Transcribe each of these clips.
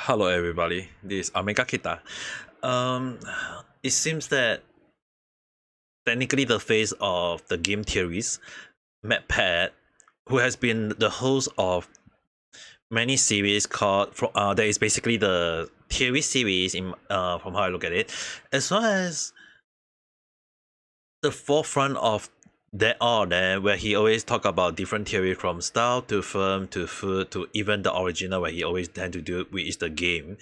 Hello everybody, this is Ame Gakita. Um, it seems that technically the face of the Game Theorists, MatPat, who has been the host of many series called that is basically the theory series in from how I look at it, as well as the forefront of that all there where he always talk about different theory from style to film to food to even the original where he always tend to do which is the game.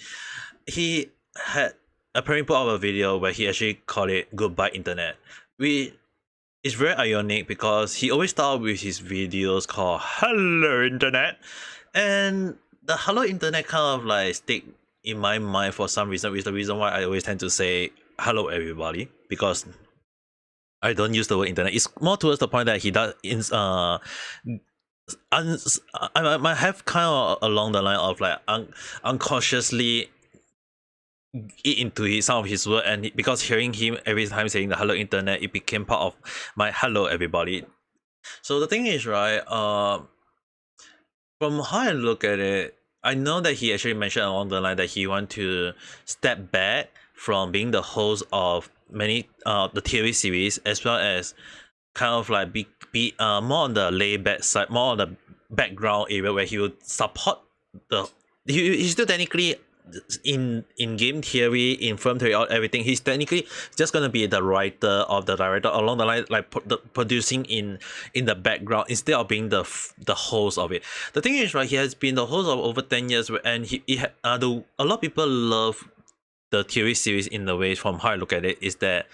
He had apparently put out a video where he actually called it Goodbye Internet. We It's very ironic because he always start with his videos called Hello Internet, and the Hello Internet kind of like stick in my mind for some reason, which is the reason why I always tend to say hello everybody, because I don't use the word internet. It's more towards the point that he does I might have kind of along the line of like unconsciously eat into some of his word, and because hearing him every time saying the hello internet, it became part of my hello everybody. So the thing is, right, from how I look at it, I know that he actually mentioned along the line that he want to step back from being the host of many the TV series, as well as kind of like be more on the laid back side, more on the background area where he would support the he's still technically in game theory, in film theory, or everything. He's technically just gonna be the writer of the director along the line, like producing in the background instead of being the host of it. The thing is, right, he has been the host of over 10 years, and a lot of people love the theory series in the way from how I look at it is that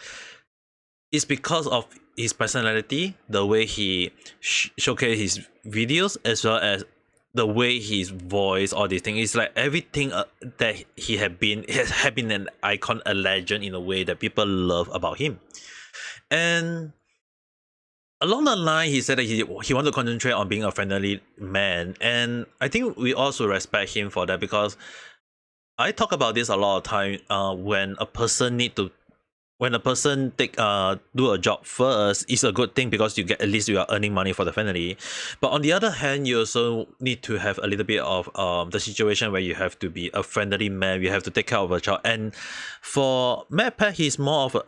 it's because of his personality, the way he showcase his videos, as well as the way his voice, all these things. It's like everything that he has been an icon, a legend in a way that people love about him. And along the line, he said that he want to concentrate on being a friendly man, and I think we also respect him for that, because I talk about this a lot of time. When a person do a job first, it's a good thing because at least you are earning money for the family. But on the other hand, you also need to have a little bit of the situation where you have to be a friendly man. You have to take care of a child. And for MatPat, he's more of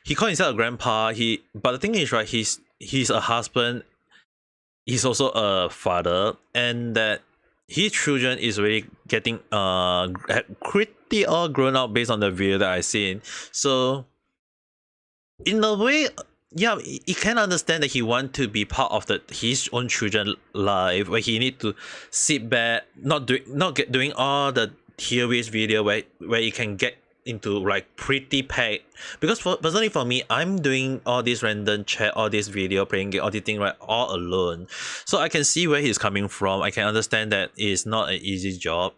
he calls himself a grandpa. But the thing is, right, he's a husband. He's also a father, and that his children is really getting pretty all grown up based on the video that I seen. So in a way, yeah, you can understand that he want to be part of his own children life, where he need to sit back, not doing all the theories video where he can get into like pretty packed. Because personally for me, I'm doing all this random chat, all this video playing game, all these things, right, all alone. So I can see where he's coming from. I can understand that it's not an easy job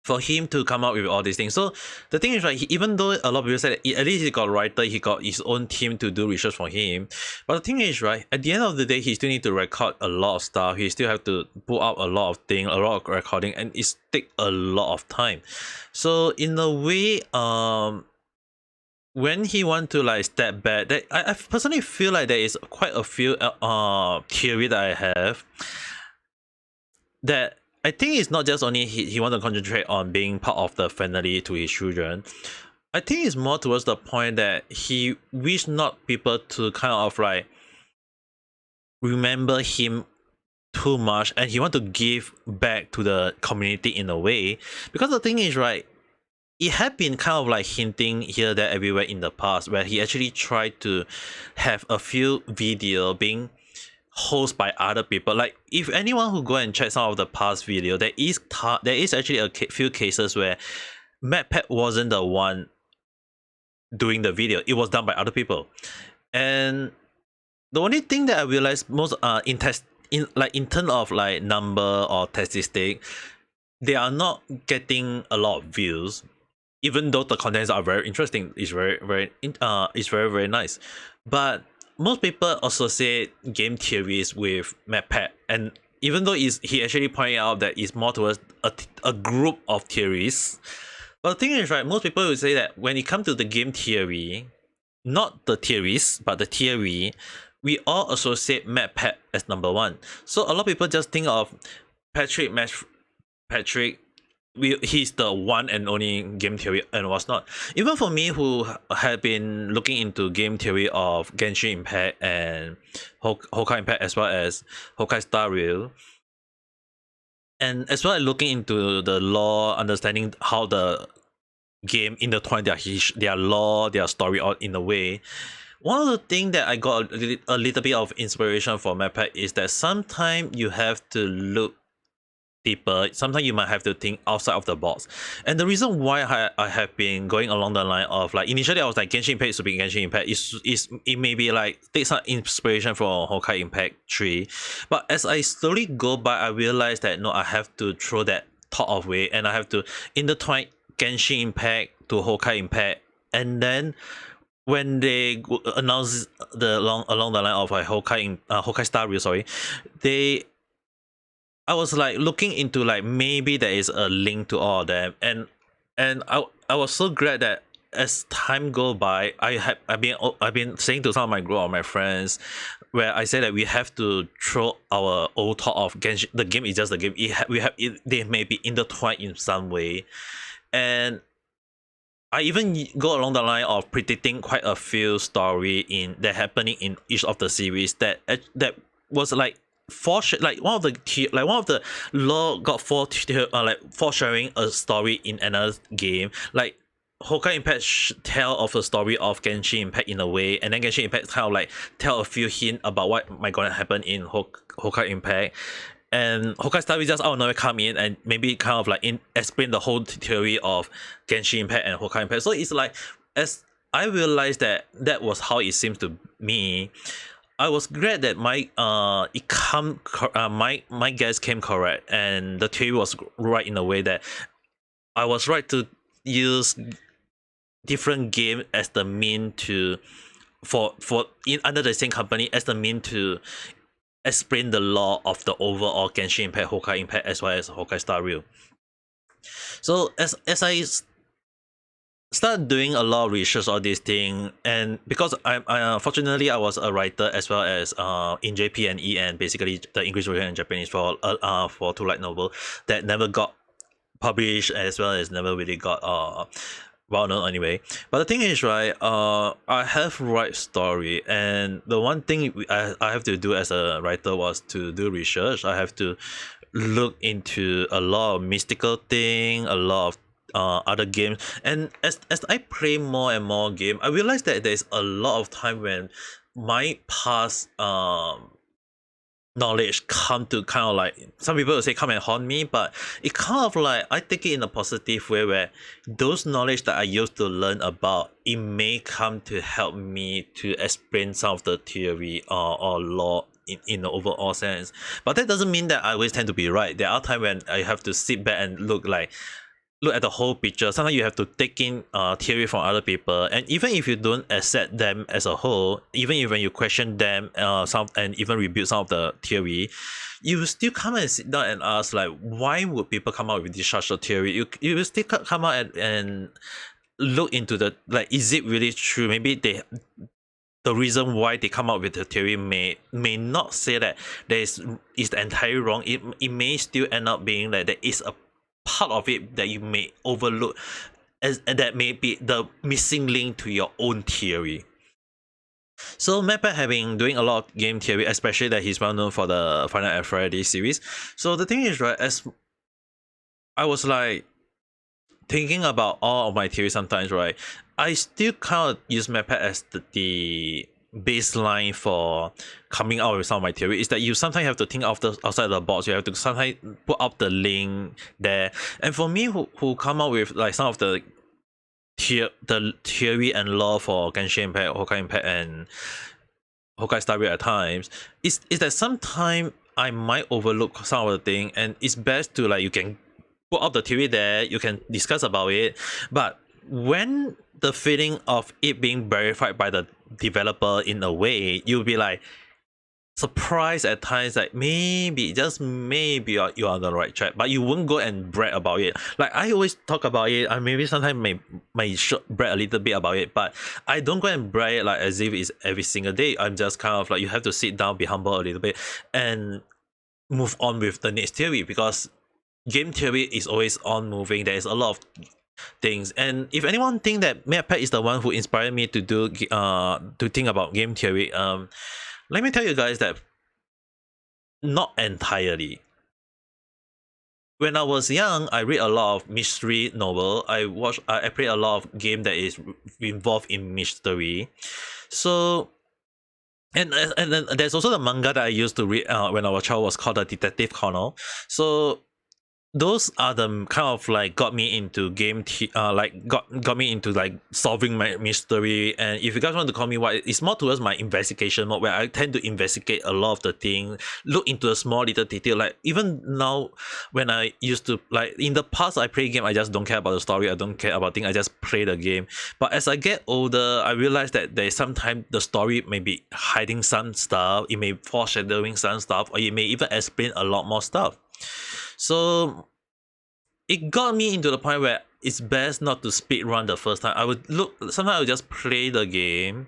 for him to come up with all these things. So the thing is, right, even though a lot of people said that at least he got a writer, he got his own team to do research for him. But the thing is, right, at the end of the day, he still need to record a lot of stuff. He still have to put out a lot of things, a lot of recording, and it take a lot of time. So in a way, when he want to like step back, that I personally feel like there is quite a few theory that I have that I think it's not just only he want to concentrate on being part of the family to his children. I think it's more towards the point that he wish not people to kind of like remember him too much, and he want to give back to the community in a way. Because the thing is, right, it had been kind of like hinting here, there, everywhere in the past, where he actually tried to have a few video being hosted by other people. Like if anyone who go and check some of the past video, there is actually a few cases where MatPat wasn't the one doing the video. It was done by other people. And the only thing that I realized most in terms of like number or statistic, they are not getting a lot of views, even though the contents are very interesting. It's very nice. But most people associate game theories with MatPat, and even though he actually pointed out that it's more towards a group of theories. But the thing is, right, most people will say that when it comes to the game theory, not the theories, but the theory, we all associate MatPat as number one. So a lot of people just think of Patrick he's the one and only game theory and was not. Even for me, who had been looking into game theory of Genshin Impact and Honkai Impact as well as Honkai Star Rail, and as well as looking into the lore, understanding how the game intertwine their lore, their story all in a way. One of the things that I got a little bit of inspiration for MatPat is that sometimes you have to look deeper. Sometimes you might have to think outside of the box. And the reason why I have been going along the line of like, initially I was like Genshin Impact should be Genshin Impact. It may be like take some inspiration from Honkai Impact 3. But as I slowly go by, I realized that no, I have to throw that thought away and I have to intertwine Genshin Impact to Honkai Impact. And then when they announce along the line of like Honkai Star Rail, sorry, I was like looking into like maybe there is a link to all of them, and I was so glad that as time go by, I've been saying to some of my group of my friends, where I say that we have to throw our old thought of Genshin. The game is just a game. They may be intertwined in some way, and I even go along the line of predicting quite a few story in that happening in each of the series that was like like one of the law got foresharing a story in another game, like Honkai Impact tell of a story of Genshin Impact in a way, and then Genshin Impact kind of like tell a few hint about what might gonna happen in Honkai Impact. And Honkai Star Rail just out of nowhere come in and maybe kind of like explain the whole theory of Genshin Impact and Honkai Impact. So it's like, as I realized that was how it seems to me, I was glad that my guess came correct and the theory was right in a way that I was right to use different game as the mean to for in under the same company as the mean to explain the law of the overall Genshin Impact, Honkai Impact, as well as Honkai Star Rail. So as I start doing a lot of research on this thing, and because I fortunately I was a writer as well as in JP&E and basically the English version and Japanese for two light novel that never got published as well as never really got well known anyway. But the thing is, right, I have write story, and the one thing I have to do as a writer was to do research. I have to look into a lot of mystical thing, a lot of other games, and as I play more and more game, I realize that there's a lot of time when my past knowledge come to kind of like, some people will say come and haunt me, but it kind of like I take it in a positive way where those knowledge that I used to learn about, it may come to help me to explain some of the theory or law in the overall sense. But that doesn't mean that I always tend to be right. There are times when I have to sit back and look at the whole picture. Sometimes you have to take in theory from other people, and even if you don't accept them as a whole, even if when you question them and even rebuild some of the theory, you will still come and sit down and ask like, why would people come out with this such a theory? You will still come out and look into the, like, is it really true? Maybe the reason why they come up with the theory may not say that is entirely wrong. It may still end up being that there is a part of it that you may overlook, and that may be the missing link to your own theory. So MatPat having doing a lot of game theory, especially that he's well known for the Final Fantasy Friday series. So the thing is, right, as I was like thinking about all of my theories sometimes, right, I still kind of use MatPat as the baseline for coming out with some of my theory. Is that you sometimes have to think outside the box. You have to sometimes put up the link there. And for me, who come up with like some of the theory and law for Genshin Impact, Honkai Impact, and Honkai Star Rail at times, is that sometimes I might overlook some of the thing, and it's best to, like, you can put up the theory there, you can discuss about it, but when the feeling of it being verified by the developer in a way, you'll be like surprised at times, like maybe, just maybe you're on the right track, but you won't go and brag about it. Like I always talk about it, I maybe sometimes may brag a little bit about it, but I don't go and brag it like as if it's every single day. I'm just kind of like, you have to sit down, be humble a little bit, and move on with the next theory, because game theory is always on moving. There is a lot of things, and if anyone think that MatPat is the one who inspired me to do to think about game theory, let me tell you guys that not entirely. When I was young, I read a lot of mystery novel. I play a lot of game that is involved in mystery. So and then there's also the manga that I used to read when I was a child, was called the Detective Conan. So those are the kind of like got me into got me into like solving my mystery. And if you guys want to call me what, it's more towards my investigation mode, where I tend to investigate a lot of the thing, look into a small little detail. Like even now, when I used to, like in the past, I play game, I just don't care about the story, I don't care about things, I just play the game. But as I get older, I realize that there's sometimes the story may be hiding some stuff, it may foreshadowing some stuff, or it may even explain a lot more stuff. So it got me into the point where it's best not to speed run the first time. Sometimes I would just play the game,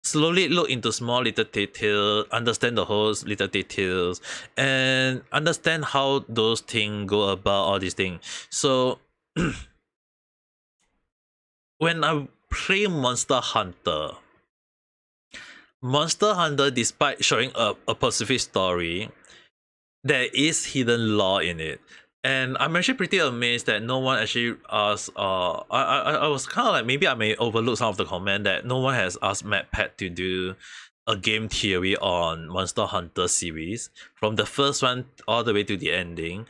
slowly look into small little details, understand the whole little details, and understand how those things go about all these things. So when I play Monster Hunter, despite showing a specific story, there is hidden lore in it. And I'm actually pretty amazed that no one actually asked. I was kind of like, maybe I may overlook some of the comment that no one has asked MatPat to do a game theory on Monster Hunter series, from the first one all the way to the ending,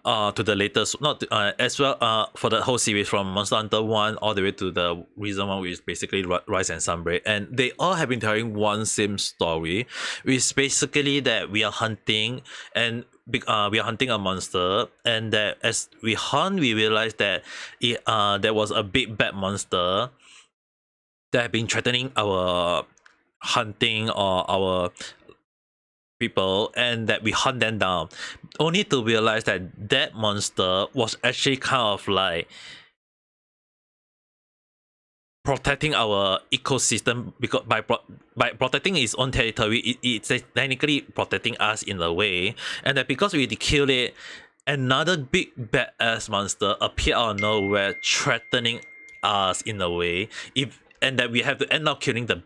to the latest, not as well for the whole series from Monster Hunter 1 all the way to the recent one, which is basically Rise and Sunbreak. And they all have been telling one same story, which is basically that we are hunting, and we are hunting a monster, and that as we hunt, we realize that there was a big bad monster that have been threatening our hunting or our people, and that we hunt them down, only to realize that that monster was actually kind of like protecting our ecosystem, because by protecting its own territory, it's technically protecting us in a way. And that because we kill it, another big badass monster appear out of nowhere, threatening us in a way. And that we have to end up killing the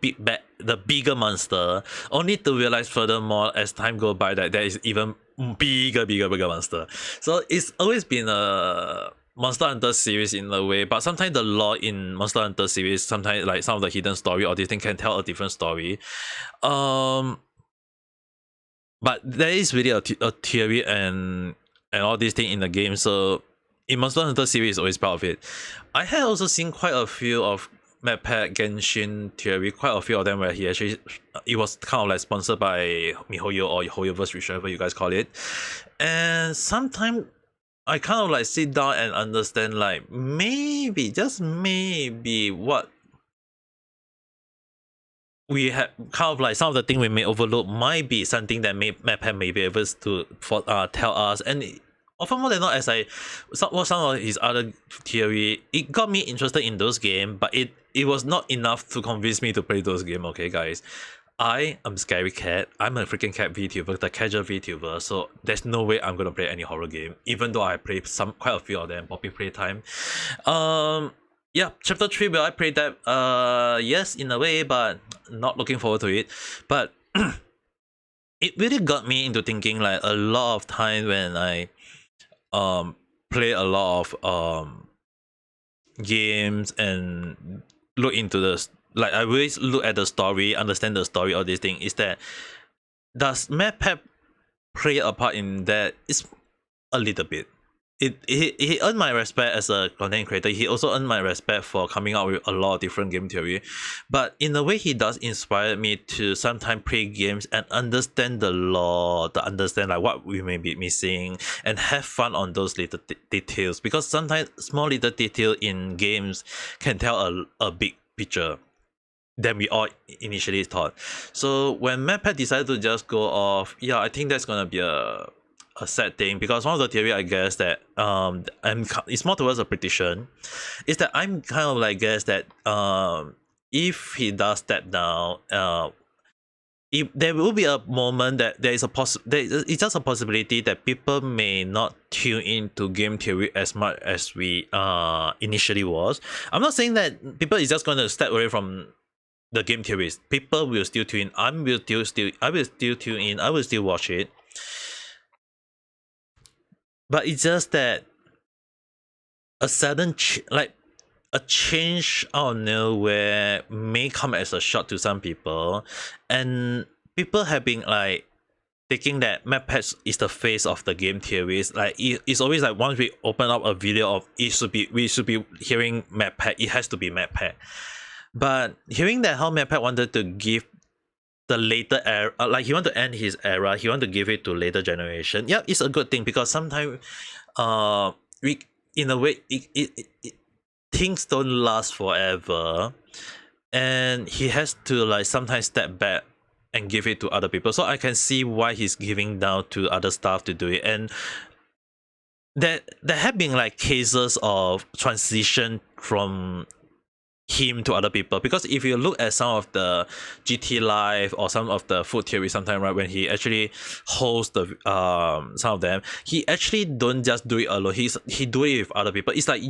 bigger monster, only to realize furthermore as time goes by that there is even bigger monster. So it's always been a Monster Hunter series in a way, but sometimes the lore in Monster Hunter series, sometimes like some of the hidden story or this thing can tell a different story. But there is really a theory and all these things in the game. So in Monster Hunter series is always part of it. I had also seen quite a few of MatPat Genshin theory, quite a few of them where he actually, it was kind of like sponsored by MiHoYo or HoYoverse, whichever you guys call it. And sometimes I kind of like sit down and understand, like maybe, just maybe, what we have kind of like some of the things we may overlook might be something that MatPat may be able to tell us. And often more than not, as some of his other theory, it got me interested in those games, but it was not enough to convince me to play those games. Okay, guys, I am Scary Cat. I'm a freaking cat VTuber, the casual VTuber. So there's no way I'm gonna play any horror game, even though I play quite a few of them. Poppy Playtime. Yeah, chapter 3, will I play that? Yes, in a way, but not looking forward to it. But it really got me into thinking, like a lot of time when I play a lot of games and look into the, like I always look at the story, understand the story, all these things, is that does MatPat play a part in that? It's a little bit. He earned my respect as a content creator. He also earned my respect for coming out with a lot of different game theory. But in a way, he does inspire me to sometimes play games and understand the lore, to understand like what we may be missing, and have fun on those little details. Because sometimes small little detail in games can tell a big picture than we all initially thought. So when MatPat decided to just go off, yeah, I think that's gonna be a sad thing, because one of the theory, I guess, that it's more towards a prediction, is that I'm kind of like guess that if he does step down, if there will be a moment that it's just a possibility that people may not tune into game theory as much as we initially was. I'm not saying that people is just going to step away from the game theories. People will still tune in. I will still tune in. I will still watch it. But it's just that a sudden a change out of nowhere may come as a shock to some people, and people have been like thinking that MatPat is the face of the game theories. Like it's always like once we open up a video of we should be hearing MatPat. It has to be MatPat. But hearing that how MatPat wanted to give the later era, like he want to end his era, he want to give it to later generation. Yeah, it's a good thing because sometimes, we in a way it things don't last forever, and he has to like sometimes step back and give it to other people. So I can see why he's giving down to other staff to do it, and there have been like cases of transition from him to other people, because if you look at some of the GT Live or some of the food theory sometime, right, when he actually hosts the some of them, he actually don't just do it alone, he do it with other people. It's like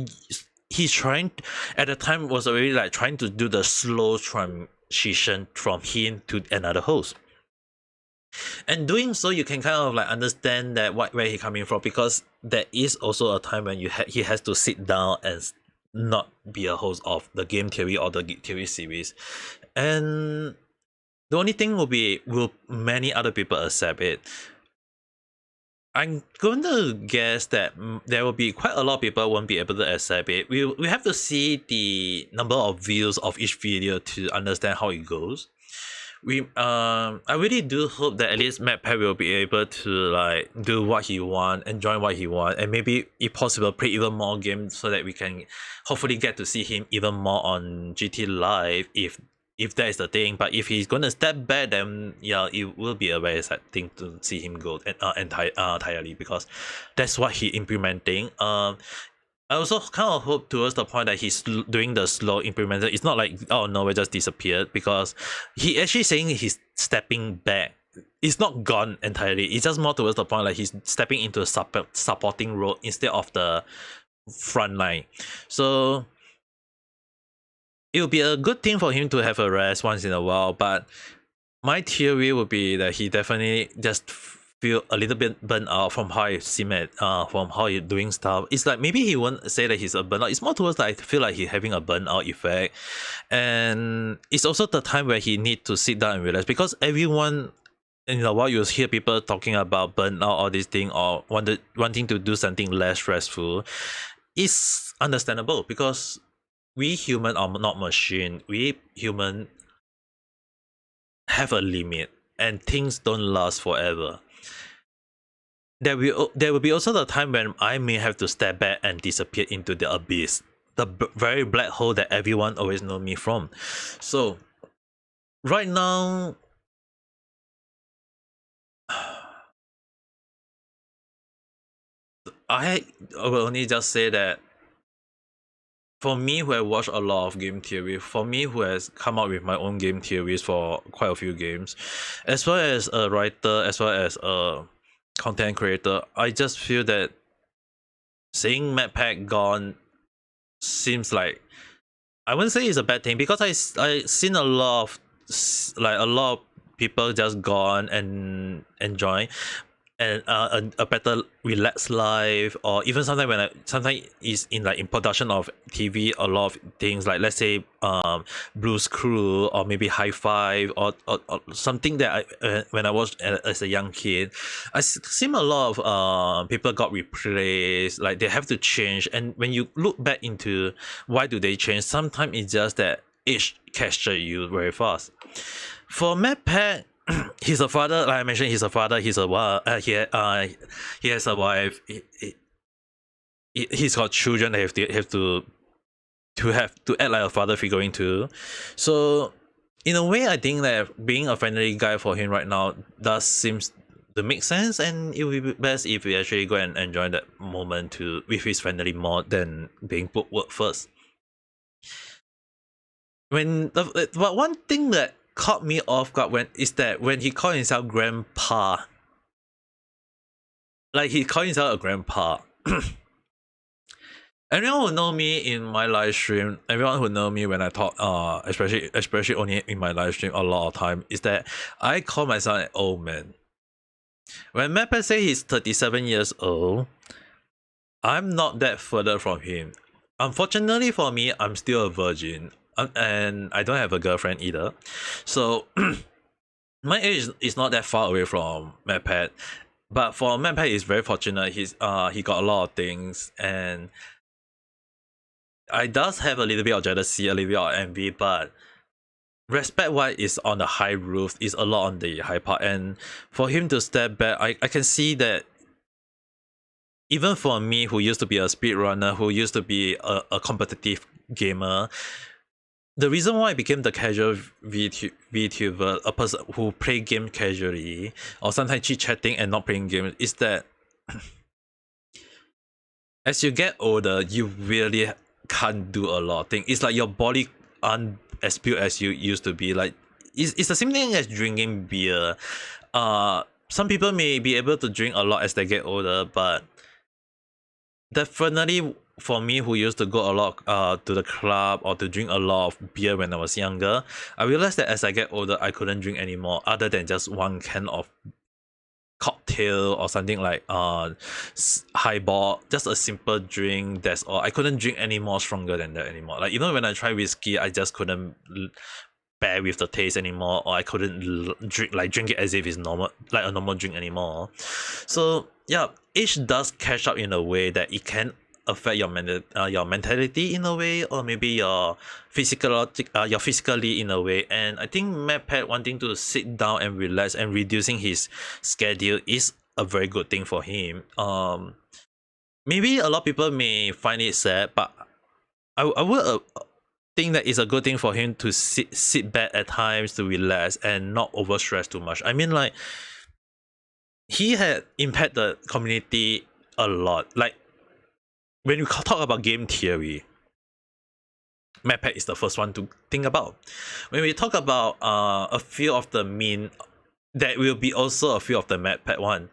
he's trying, at the time was already like trying to do the slow transition from him to another host, and doing so you can kind of like understand that where he coming from, because there is also a time when he has to sit down and not be a host of the game theory or the theory series, and the only thing will many other people accept it? I'm going to guess that there will be quite a lot of people won't be able to accept it. We have to see the number of views of each video to understand how it goes. I really do hope that at least MatPat will be able to like do what he want, enjoy what he want, and maybe if possible play even more games so that we can hopefully get to see him even more on GT Live if that is the thing. But if he's gonna step back, then yeah, it will be a very sad thing to see him go entirely, because that's what he implementing. I also kind of hope towards the point that he's doing the slow implementation. It's not like oh no, it just disappeared, because he actually saying he's stepping back. It's not gone entirely. It's just more towards the point like he's stepping into a supporting role instead of the front line. So it would be a good thing for him to have a rest once in a while. But my theory would be that he definitely just feel a little bit burnt out from how I see it, from how he's doing stuff. It's like maybe he won't say that he's a burnout. It's more towards like I feel like he's having a burnout effect, and it's also the time where he need to sit down and realize, because everyone in a while you hear people talking about burnout or this thing, or wanting to do something less stressful. It's understandable, because we human are not machine. We human have a limit, and things don't last forever. There will be also the time when I may have to step back and disappear into the abyss, the very black hole that everyone always know me from. So right now, I will only just say that for me, who have watched a lot of game theory, for me who has come up with my own game theories for quite a few games, as well as a writer, as well as a content creator, I just feel that seeing MatPat gone seems like, I wouldn't say it's a bad thing, because I seen a lot of people just gone and enjoy and a better relaxed life, or even sometimes is in like in production of TV, a lot of things like, let's say Blue's Crew or maybe High Five, or something that I when I watched as a young kid, I seen a lot of people got replaced, like they have to change. And when you look back into why do they change, sometimes it's just that age catches you very fast. For MatPat, he's a father, like I mentioned, he's a father, he has a wife, he's got children that have to act like a father figure into. So in a way, I think that being a friendly guy for him right now does seems to make sense, and it would be best if we actually go and enjoy that moment with his family more than being put work first. But one thing that caught me off guard when he called himself grandpa. Like he called himself a grandpa. Everyone who know me in my live stream, everyone who know me when I talk, especially only in my live stream a lot of time, is that I call myself an old man. When MatPat say he's 37 years old, I'm not that further from him. Unfortunately for me, I'm still a virgin, and I don't have a girlfriend either. So my age is not that far away from MatPat. But for MatPat, he's very fortunate. He got a lot of things, and I does have a little bit of jealousy, a little bit of envy, but respect wise is on the high roof, is a lot on the high part, and for him to step back, I can see that even for me, who used to be a speedrunner, who used to be a competitive gamer, the reason why I became the casual VTuber, a person who play game casually or sometimes chit-chatting and not playing games, is that as you get older, you really can't do a lot of things. It's like your body aren't as built as you used to be. Like it's the same thing as drinking beer. Some people may be able to drink a lot as they get older, but definitely for me, who used to go a lot to the club or to drink a lot of beer when I was younger, I realized that as I get older, I couldn't drink anymore other than just one can of cocktail or something like highball, just a simple drink, that's all. I couldn't drink any more stronger than that anymore. Like even when I tried whiskey, I just couldn't bear with the taste anymore, or I couldn't drink it as if it's normal, like a normal drink anymore. So yeah, age does catch up in a way that it can affect your mentality in a way, or maybe your physically in a way. And I think MatPat wanting to sit down and relax and reducing his schedule is a very good thing for him. Maybe a lot of people may find it sad, but I would think that it's a good thing for him to sit back at times, to relax and not over stress too much. I mean, like, he had impacted the community a lot. Like when you talk about game theory, MatPat is the first one to think about. When we talk about a few of the meme, that will be also a few of the MatPat one.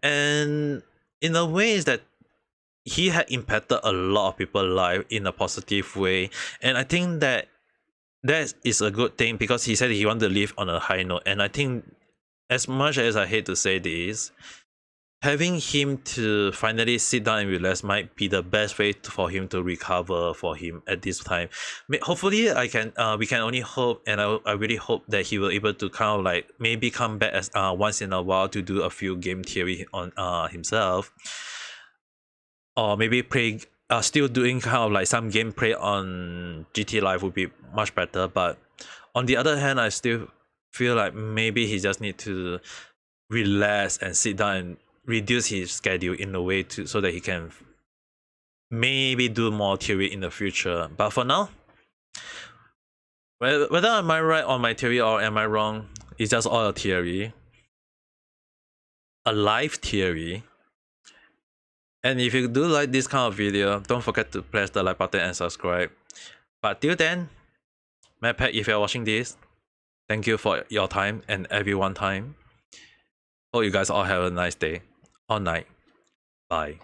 And in a way is that he had impacted a lot of people's life in a positive way. And I think that is a good thing, because he said he wanted to live on a high note. And I think, as much as I hate to say this, having him to finally sit down and relax might be the best way for him to recover for him at this time. Hopefully, we can only hope, and I really hope that he will able to kind of like maybe come back as once in a while to do a few game theory on himself, or maybe play still doing kind of like some gameplay on GT Live would be much better. But on the other hand, I still feel like maybe he just need to relax and sit down and reduce his schedule in a way to so that he can maybe do more theory in the future. But for now, whether am I right on my theory or am I wrong, it's just all a theory, a live theory. And if you do like this kind of video, don't forget to press the like button and subscribe. But till then, MatPat, if you're watching this, thank you for your time and everyone time. Hope you guys all have a nice day or night. Bye.